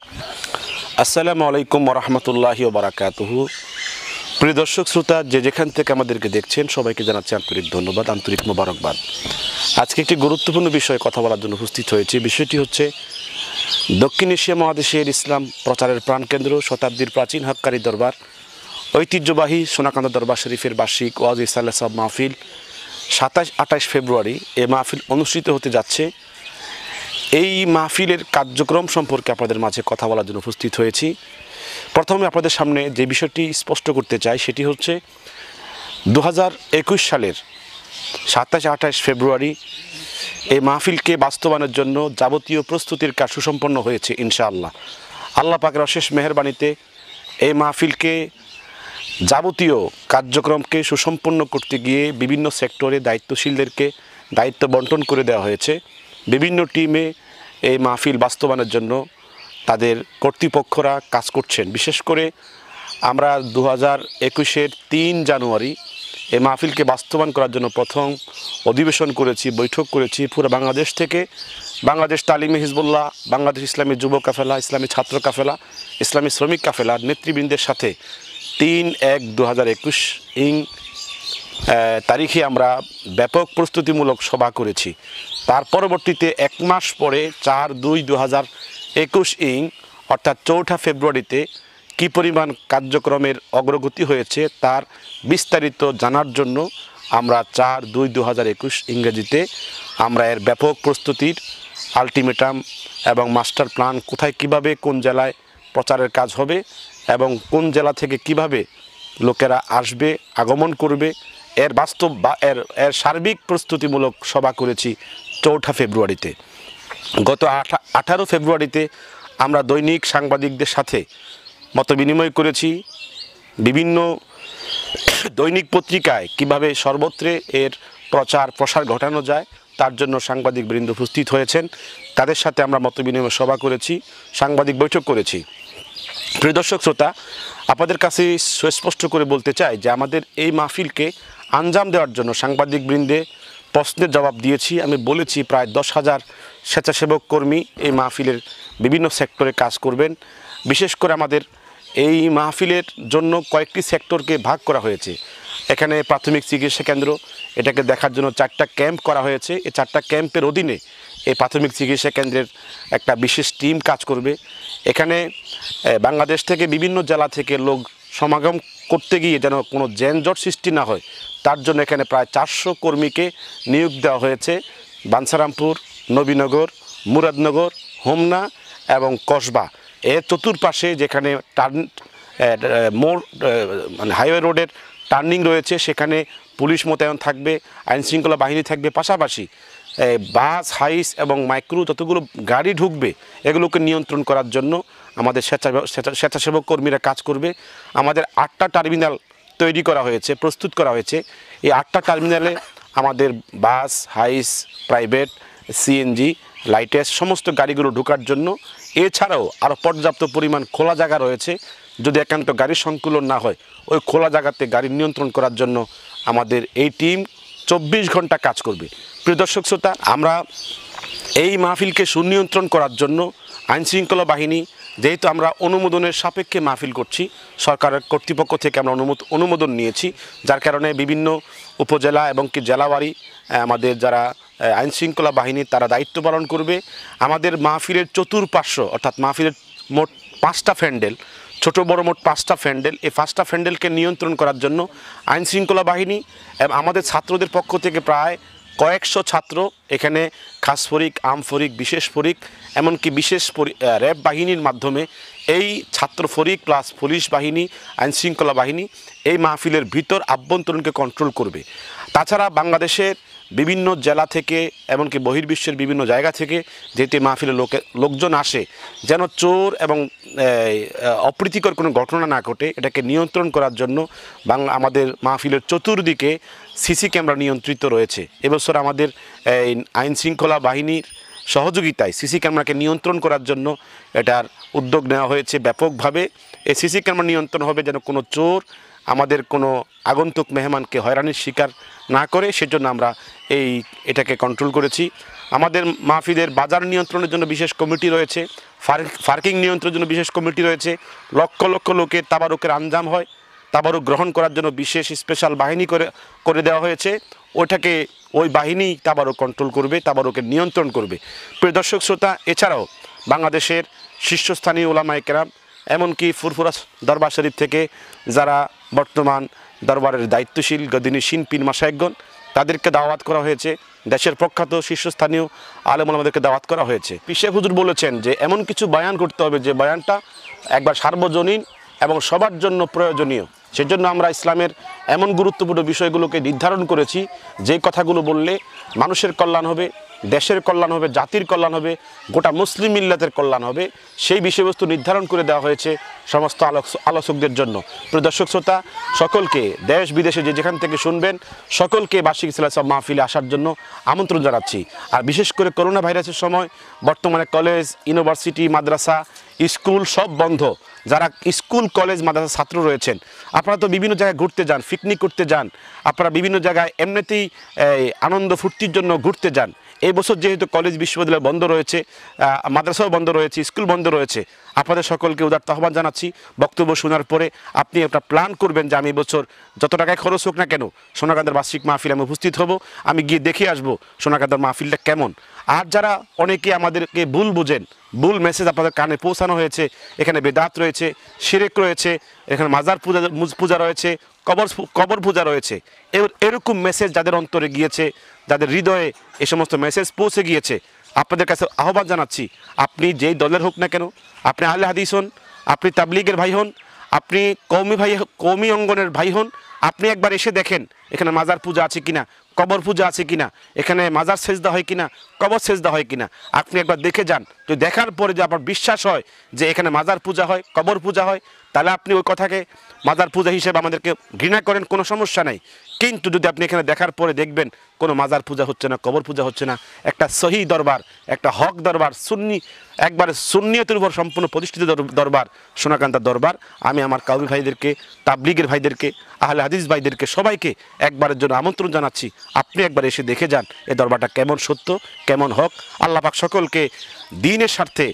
আসসালামু আলাইকুম ওরহমতুল্লাহি ওবারাকাতুহু। প্রিয় দর্শক শ্রোতা, যে যেখান থেকে আমাদেরকে দেখছেন সবাইকে জানাচ্ছি আন্তরিক ধন্যবাদ, আন্তরিক মোবারকবাদ। আজকে একটি গুরুত্বপূর্ণ বিষয়ে কথা বলার জন্য উপস্থিত হয়েছে। বিষয়টি হচ্ছে দক্ষিণ এশিয়া মহাদেশের ইসলাম প্রচারের প্রাণকেন্দ্র, শতাব্দীর প্রাচীন হক্কারী দরবার, ঐতিহ্যবাহী সোনাকান্দা দরবার শরীফের বার্ষিক ওয়াজ ইসাল্লাহ সাব মাহফিল 27-28 ফেব্রুয়ারি এ মাহফিল অনুষ্ঠিত হতে যাচ্ছে। এই মাহফিলের কার্যক্রম সম্পর্কে আপনাদের মাঝে কথা বলার জন্য উপস্থিত হয়েছি। প্রথমে আপনাদের সামনে যে বিষয়টি স্পষ্ট করতে চাই সেটি হচ্ছে 2021 সালের 27-28 ফেব্রুয়ারি এই মাহফিলকে বাস্তবায়নের জন্য যাবতীয় প্রস্তুতির কাজ সুসম্পন্ন হয়েছে ইনশাআল্লাহ। আল্লাহ পাকের অশেষ মেহেরবানিতে এই মাহফিলকে যাবতীয় কার্যক্রমকে সুসম্পন্ন করতে গিয়ে বিভিন্ন সেক্টরে দায়িত্বশীলদেরকে দায়িত্ব বন্টন করে দেওয়া হয়েছে। বিভিন্ন টিমে এই মাহফিল বাস্তবায়নের জন্য তাদের কর্তৃপক্ষরা কাজ করছেন। বিশেষ করে আমরা 2021-এর 3 জানুয়ারি এই মাহফিলকে বাস্তবায়ন করার জন্য প্রথম অধিবেশন করেছি, বৈঠক করেছি পুরো বাংলাদেশ থেকে। বাংলাদেশ তালিমে হিজবুল্লাহ, বাংলাদেশ ইসলামী যুব কাফেলা, ইসলামী ছাত্র কাফেলা, ইসলামী শ্রমিক কাফেলার নেতৃবৃন্দের সাথে 3/1/2021 তারিখে আমরা ব্যাপক প্রস্তুতিমূলক সভা করেছি। তার পরবর্তীতে 1 মাস পরে 4/2/2021 অর্থাৎ 4 ফেব্রুয়ারিতে কী পরিমাণ কার্যক্রমের অগ্রগতি হয়েছে তার বিস্তারিত জানার জন্য আমরা 4/2/2021 ইংরেজিতে আমরা এর ব্যাপক প্রস্তুতির আলটিমেটাম এবং মাস্টার প্ল্যান, কোথায় কিভাবে কোন জেলায় প্রচারের কাজ হবে এবং কোন জেলা থেকে কিভাবে লোকেরা আসবে, আগমন করবে, এর বাস্তব বা এর সার্বিক প্রস্তুতিমূলক সভা করেছি 4 ফেব্রুয়ারিতে। গত 18 ফেব্রুয়ারিতে আমরা দৈনিক সাংবাদিকদের সাথে মত বিনিময় করেছি বিভিন্ন দৈনিক পত্রিকায় কিভাবে সর্বত্রে এর প্রচার প্রসার ঘটানো যায় তার জন্য সাংবাদিকবৃন্দ উপস্থিত হয়েছেন। তাদের সাথে আমরা মত বিনিময় সভা করেছি, সাংবাদিক বৈঠক করেছি। প্রিয় দর্শক শ্রোতা, আপনাদের কাছে সুস্পষ্ট করে বলতে চাই যে আমাদের এই মাহফিলকে আঞ্জাম দেওয়ার জন্য সাংবাদিকবৃন্দে প্রশ্নের জবাব দিয়েছি। আমি বলেছি প্রায় 10,000 স্বেচ্ছাসেবক কর্মী এই মাহফিলের বিভিন্ন সেক্টরে কাজ করবেন। বিশেষ করে আমাদের এই মাহফিলের জন্য কয়েকটি সেক্টরকে ভাগ করা হয়েছে। এখানে প্রাথমিক চিকিৎসা কেন্দ্র, এটাকে দেখার জন্য 4টা ক্যাম্প করা হয়েছে। এই 4টা ক্যাম্পের অধীনে এই প্রাথমিক চিকিৎসা কেন্দ্রের একটা বিশেষ টিম কাজ করবে। এখানে বাংলাদেশ থেকে বিভিন্ন জেলা থেকে লোক সমাগম করতে গিয়ে যেন কোনো যানজট সৃষ্টি না হয় তার জন্য এখানে প্রায় 400 কর্মীকে নিয়োগ দেওয়া হয়েছে। বাঞ্ছারামপুর, নবীনগর, মুরাদনগর, হোমনা এবং কসবা এর চতুর্পাশে যেখানে মোড় মানে হাইওয়ে রোডের টার্নিং রয়েছে সেখানে পুলিশ মোতায়েন থাকবে, আইনশৃঙ্খলা বাহিনী থাকবে। পাশাপাশি বাস, হাইস এবং মাইক্রো যতগুলো গাড়ি ঢুকবে এগুলোকে নিয়ন্ত্রণ করার জন্য আমাদের স্বেচ্ছাসেবক কর্মীরা কাজ করবে। আমাদের 8টা টার্মিনাল তৈরি করা হয়েছে, প্রস্তুত করা হয়েছে। এই 8টা টার্মিনালে আমাদের বাস, হাইস, প্রাইভেট, সিএনজি, লাইটেস সমস্ত গাড়িগুলো ঢোকার জন্য। এছাড়াও আরও পর্যাপ্ত পরিমাণ খোলা জায়গা রয়েছে। যদি একান্ত গাড়ির সংকুলন না হয় ওই খোলা জায়গাতে গাড়ি নিয়ন্ত্রণ করার জন্য আমাদের এই টিম 24 ঘন্টা কাজ করবে। প্রিয় দর্শক শ্রোতা, আমরা এই মাহফিলকে সুনিয়ন্ত্রণ করার জন্য আইনশৃঙ্খলা বাহিনী, যেহেতু আমরা অনুমোদনের সাপেক্ষে মাহফিল করছি, সরকারের কর্তৃপক্ষ থেকে আমরা অনুমোদন নিয়েছি, যার কারণে বিভিন্ন উপজেলা এবং কি জেলাবাড়ি আমাদের যারা আইনশৃঙ্খলা বাহিনী তারা দায়িত্ব পালন করবে। আমাদের মাহফিলের চতুর্পার্শ্ব অর্থাৎ মাহফিলের মোট 5টা প্যান্ডেল, ছোট বড় মোট 5টা প্যান্ডেল, এই 5টা প্যান্ডেলকে নিয়ন্ত্রণ করার জন্য আইনশৃঙ্খলা বাহিনী এবং আমাদের ছাত্রদের পক্ষ থেকে প্রায় কয়েকশো ছাত্র এখানে খাস ফরিক, আম ফরিক, বিশেষ ফরিক এমনকি বিশেষ র্যাব বাহিনীর মাধ্যমে এই ছাত্র ফরিক প্লাস পুলিশ বাহিনী, আইনশৃঙ্খলা বাহিনী এই মাহফিলের ভিতর আভ্যন্তরণকে কন্ট্রোল করবে। তাছাড়া বাংলাদেশের বিভিন্ন জেলা থেকে এমনকি বহির্বিশ্বের বিভিন্ন জায়গা থেকে যেহেতু মাহফিলে লোকজন আসে, যেন চোর এবং অপ্রীতিকর কোনো ঘটনা না ঘটে এটাকে নিয়ন্ত্রণ করার জন্য আমাদের মাহফিলের চতুর্দিকে সিসি ক্যামেরা নিয়ন্ত্রিত রয়েছে। এবছর আমাদের আইনশৃঙ্খলা বাহিনীর সহযোগিতায় সিসি ক্যামেরাকে নিয়ন্ত্রণ করার জন্য এটার উদ্যোগ নেওয়া হয়েছে ব্যাপকভাবে। এই সিসি ক্যামেরা নিয়ন্ত্রণ হবে যেন কোনো চোর আমাদের কোনো আগন্তুক মেহমানকে হয়রানির শিকার না করে, সেজন্য আমরা এটাকে কন্ট্রোল করেছি। আমাদের মাহফিলের বাজার নিয়ন্ত্রণের জন্য বিশেষ কমিটি রয়েছে, পার্কিং নিয়ন্ত্রণের জন্য বিশেষ কমিটি রয়েছে, লক্ষ লক্ষ লোকের তাবারুকের আঞ্জাম হয়, তাবারুক গ্রহণ করার জন্য বিশেষ স্পেশাল বাহিনী করে দেওয়া হয়েছে, ওইটাকে ওই বাহিনী তাবারুক কন্ট্রোল করবে, তাবারুকের নিয়ন্ত্রণ করবে। প্রিয় দর্শক শ্রোতা, এছাড়াও বাংলাদেশের শীর্ষস্থানীয় ওলামায়ে কেরাম, এমনকি ফুরফুরা দরবার শরীফ থেকে যারা বর্তমান দরবারের দায়িত্বশীল গদিনীশীন পীর মাশায়েখগণ, তাদেরকে দাওয়াত করা হয়েছে। দেশের প্রখ্যাত শীর্ষস্থানীয় আলেম ওলামাদেরকে দাওয়াত করা হয়েছে। পিশে হুজুর বলেছেন যে এমন কিছু বয়ান করতে হবে যে বয়ানটা একবার সার্বজনীন এবং সবার জন্য প্রয়োজনীয়। সেজন্য আমরা ইসলামের এমন গুরুত্বপূর্ণ বিষয়গুলোকে নির্ধারণ করেছি, যে কথাগুলো বললে মানুষের কল্যাণ হবে, দেশের কল্যাণ হবে, জাতির কল্যাণ হবে, গোটা মুসলিম মিল্লাতের কল্যাণ হবে। সেই বিষয়বস্তু নির্ধারণ করে দেওয়া হয়েছে সমস্ত আলোচকদের জন্য। প্রিয় দর্শক শ্রোতা, সকলকে দেশ বিদেশে যে যেখান থেকে শুনবেন সকলকে বার্ষিক ইসলাম মাহফিলে আসার জন্য আমন্ত্রণ জানাচ্ছি। আর বিশেষ করে করোনা ভাইরাসের সময় বর্তমানে কলেজ, ইউনিভার্সিটি, মাদ্রাসা, স্কুল সব বন্ধ। যারা স্কুল, কলেজ, মাদ্রাসা ছাত্র রয়েছেন, আপনারা তো বিভিন্ন জায়গায় ঘুরতে যান, পিকনিক করতে যান, আপনারা বিভিন্ন জায়গায় এমনিতেই আনন্দ ফুর্তির জন্য ঘুরতে যান। এই বছর যেহেতু কলেজ, বিশ্ববিদ্যালয় বন্ধ রয়েছে, মাদ্রাসাও বন্ধ রয়েছে, স্কুল বন্ধ রয়েছে, আপনাদের সকলকে উদারত আহ্বান জানাচ্ছি। বক্তব্য শোনার পরে আপনি একটা প্ল্যান করবেন যে আমি এবছর যত টাকায় খরচ হোক না কেন সোনাকান্দার বার্ষিক মাহফিলে আমি উপস্থিত হব, আমি গিয়ে দেখে আসবো সোনাকান্দার মাহফিলটা কেমন। আর যারা অনেকে আমাদেরকে ভুল বুঝেন, ভুল মেসেজ আপনাদের কানে পৌঁছানো হয়েছে, এখানে বেদাত রয়েছে, শিরক রয়েছে, এখানে মাজার পূজা রয়েছে, কবর পূজা রয়েছে, এরকম মেসেজ যাদের অন্তরে গিয়েছে, যাদের হৃদয়ে এ সমস্ত মেসেজ পৌঁছে গিয়েছে, আপনাদের কাছে আহ্বান জানাচ্ছি, আপনি যেই দলের হোক না কেন, আপনি আহলে হাদিস হন, আপনি তাবলীগের ভাই হন, আপনি কওমি অঙ্গনের ভাই হন, আপনি একবার এসে দেখেন এখানে মাজার পূজা আছে কিনা, কবর পূজা আছে কিনা, এখানে মাজার সেজদা হয় কিনা, কবর সেজদা হয় কিনা, আপনি একবার দেখে যান। তো দেখার পরে যে আপনার বিশ্বাস হয় যে এখানে মাজার পূজা হয়, কবর পূজা হয়, তাহলে আপনি ওই কথাকে মাজার পূজা হিসেবে আমাদেরকে ঘৃণা করেন, কোনো সমস্যা নাই। কিন্তু যদি আপনি এখানে দেখার পরে দেখবেন কোনো মাজার পূজা হচ্ছে না, কবর পূজা হচ্ছে না, একটা সহি দরবার, একটা হক দরবার, সুন্নি, একবারে সুন্নিয়তের উপর সম্পূর্ণ প্রতিষ্ঠিত দরবার সোনাকান্দার দরবার, আমি আমার কওমি ভাইদেরকে, তাবলীগের ভাইদেরকে, আহলে হাদিস ভাইদেরকে সবাইকে একবারের জন্য আমন্ত্রণ জানাচ্ছি, আপনি একবার এসে দেখে যান এই দরবারটা কেমন সত্য, কেমন হক। আল্লাহ পাক সকলকে দ্বীনের স্বার্থে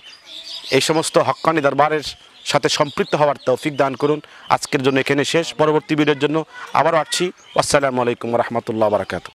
এই সমস্ত হক্কানি দরবারের সাথে সম্পৃক্ত হওয়ার তৌফিক দান করুন। আজকের জন্য এখানে শেষ, পরবর্তী ভিডিওর জন্য আবারও আসছি। আসসালামু আলাইকুম ওয়া রাহমাতুল্লাহি ওয়া বারাকাতুহু।